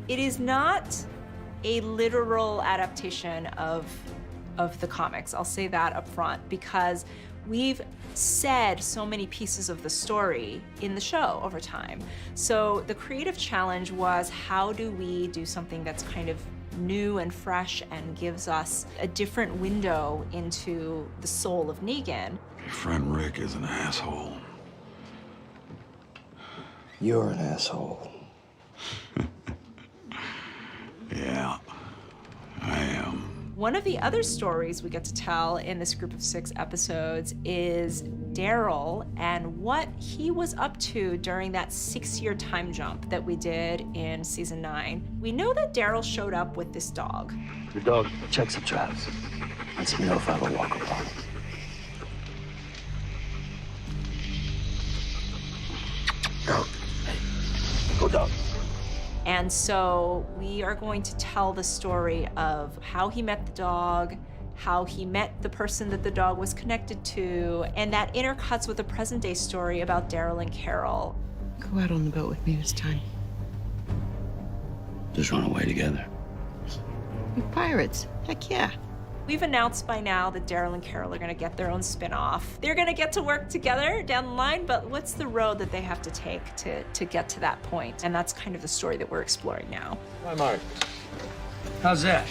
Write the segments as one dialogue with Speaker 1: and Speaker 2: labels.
Speaker 1: It is not a literal adaptation of the comics. I'll say that up front, because we've said so many pieces of the story in the show over time. So the creative challenge was, how do we do something that's kind of new and fresh and gives us a different window into the soul of Negan?
Speaker 2: Your friend Rick is an asshole.
Speaker 3: You're an asshole.
Speaker 2: Yeah, I am.
Speaker 1: One of the other stories we get to tell in this group of 6 episodes is Daryl and what he was up to during that 6-year time jump that we did in season 9. We know that Daryl showed up with this dog.
Speaker 3: The dog checks the traps. Lets me know if I have a walk upon it. Dog. Hey. Go, dog.
Speaker 1: And so we are going to tell the story of how he met the dog, how he met the person that the dog was connected to, and that intercuts with a present-day story about Daryl and Carol.
Speaker 4: Go out on the boat with me this time.
Speaker 3: Just run away together.
Speaker 4: We're pirates. Heck yeah.
Speaker 1: We've announced by now that Daryl and Carol are gonna get their own spin-off. They're gonna get to work together down the line, but what's the road that they have to take to get to that point? And that's kind of the story that we're exploring now.
Speaker 3: Hi, Mark. How's that?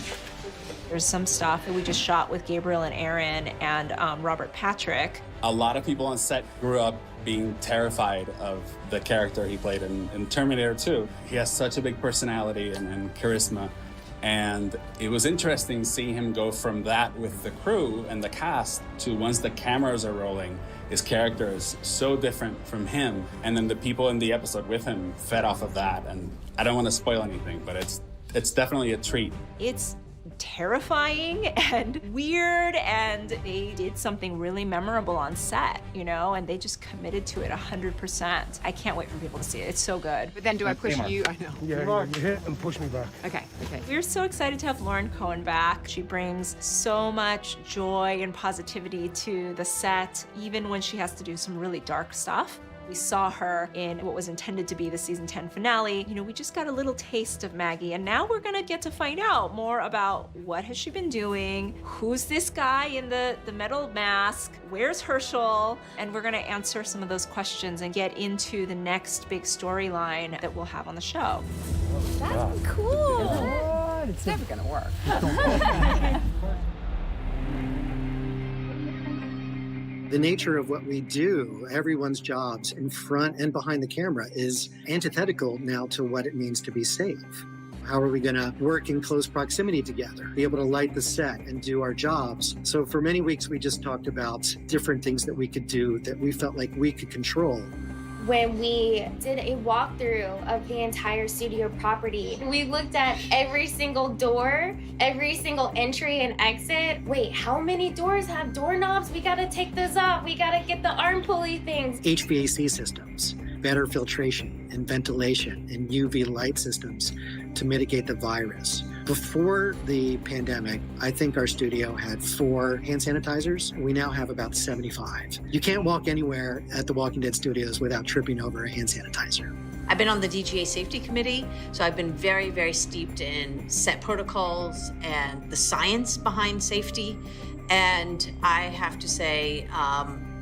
Speaker 1: There's some stuff that we just shot with Gabriel and Aaron and Robert Patrick.
Speaker 5: A lot of people on set grew up being terrified of the character he played in Terminator 2. He has such a big personality and charisma. And it was interesting seeing him go from that with the crew and the cast to, once the cameras are rolling, his character is so different from him. And then the people in the episode with him fed off of that. And I don't want to spoil anything, but it's definitely a treat.
Speaker 1: It's terrifying and weird, and they did something really memorable on set, you know, and they just committed to it 100%. I can't wait for people to see it. It's so good.
Speaker 4: But then do I push you? I know.
Speaker 6: Yeah, you hit and push me back.
Speaker 4: Okay.
Speaker 1: We're so excited to have Lauren Cohen back. She brings so much joy and positivity to the set, even when she has to do some really dark stuff. We saw her in what was intended to be the season 10 finale. You know, we just got a little taste of Maggie, and now we're gonna get to find out more about what has she been doing, who's this guy in the metal mask, where's Herschel, and we're gonna answer some of those questions and get into the next big storyline that we'll have on the show.
Speaker 4: That's cool. It's never gonna work.
Speaker 7: The nature of what we do, everyone's jobs in front and behind the camera, is antithetical now to what it means to be safe. How are we going to work in close proximity together, be able to light the set and do our jobs? So for many weeks, we just talked about different things that we could do that we felt like we could control.
Speaker 8: When we did a walkthrough of the entire studio property, we looked at every single door, every single entry and exit. Wait, how many doors have doorknobs? We gotta take those off. We gotta get the arm pulley things.
Speaker 7: HVAC systems, better filtration and ventilation and UV light systems to mitigate the virus. Before the pandemic, I think our studio had 4 hand sanitizers. We now have about 75. You can't walk anywhere at the Walking Dead studios without tripping over a hand sanitizer.
Speaker 9: I've been on the DGA safety committee, so I've been very, very steeped in set protocols and the science behind safety. And I have to say,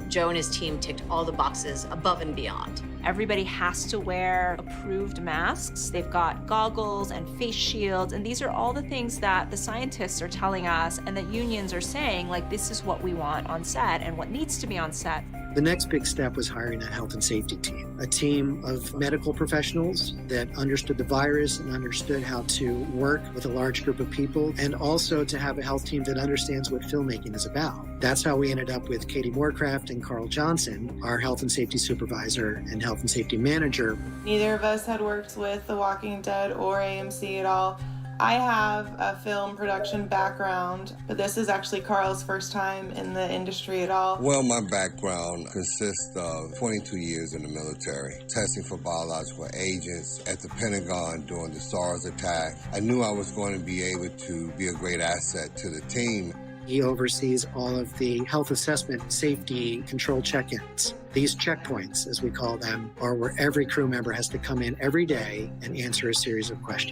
Speaker 9: Joe and his team ticked all the boxes above and beyond.
Speaker 1: Everybody has to wear approved masks. They've got goggles and face shields, and these are all the things that the scientists are telling us and that unions are saying, like, this is what we want on set and what needs to be on set.
Speaker 7: The next big step was hiring a health and safety team, a team of medical professionals that understood the virus and understood how to work with a large group of people, and also to have a health team that understands what filmmaking is about. That's how we ended up with Katie Moorcraft and Carl Johnson, our health and safety supervisor and health and safety manager.
Speaker 10: Neither of us had worked with The Walking Dead or AMC at all. I have a film production background, but this is actually Carl's first time in the industry at all.
Speaker 11: Well, my background consists of 22 years in the military, testing for biological agents at the Pentagon during the SARS attack. I knew I was going to be able to be a great asset to the team.
Speaker 7: He oversees all of the health assessment, safety, control check-ins. These checkpoints, as we call them, are where every crew member has to come in every day and answer a series of questions.